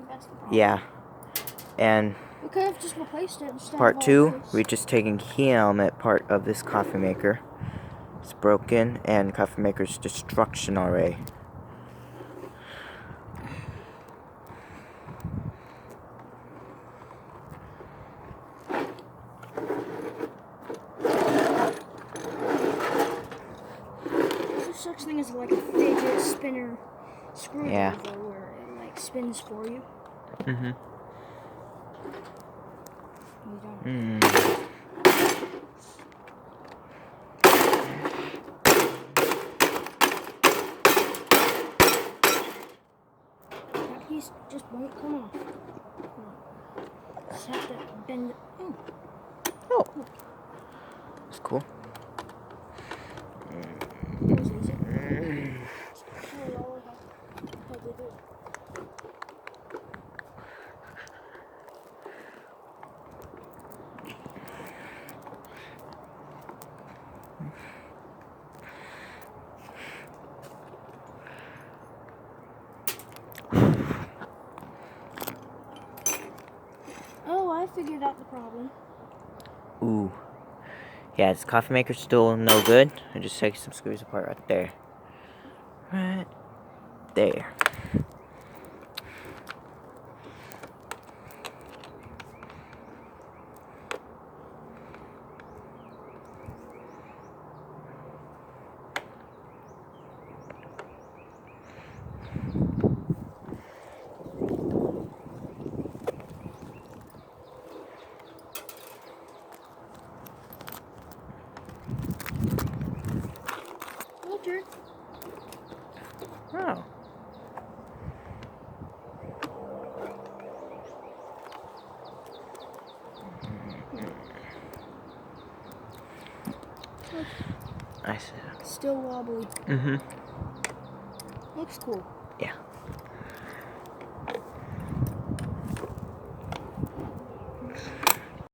that's the problem. Yeah. And we could have just replaced it instead part of all 2, this. we're just taking key element part of this coffee maker. It's broken, and coffee maker's destruction already. There's no such thing as like a fidget spinner screwdriver Yeah. where it like spins for you. Mm-hmm. You don't. That piece just won't come off. Just have to bend it. Oh. That's cool. Oh, I figured out the problem. Ooh. Yeah, this coffee maker's still no good. I just take some screws apart right there. Right there. Walter. Oh. I see. Still wobbly. Mm-hmm. Looks cool. Yeah.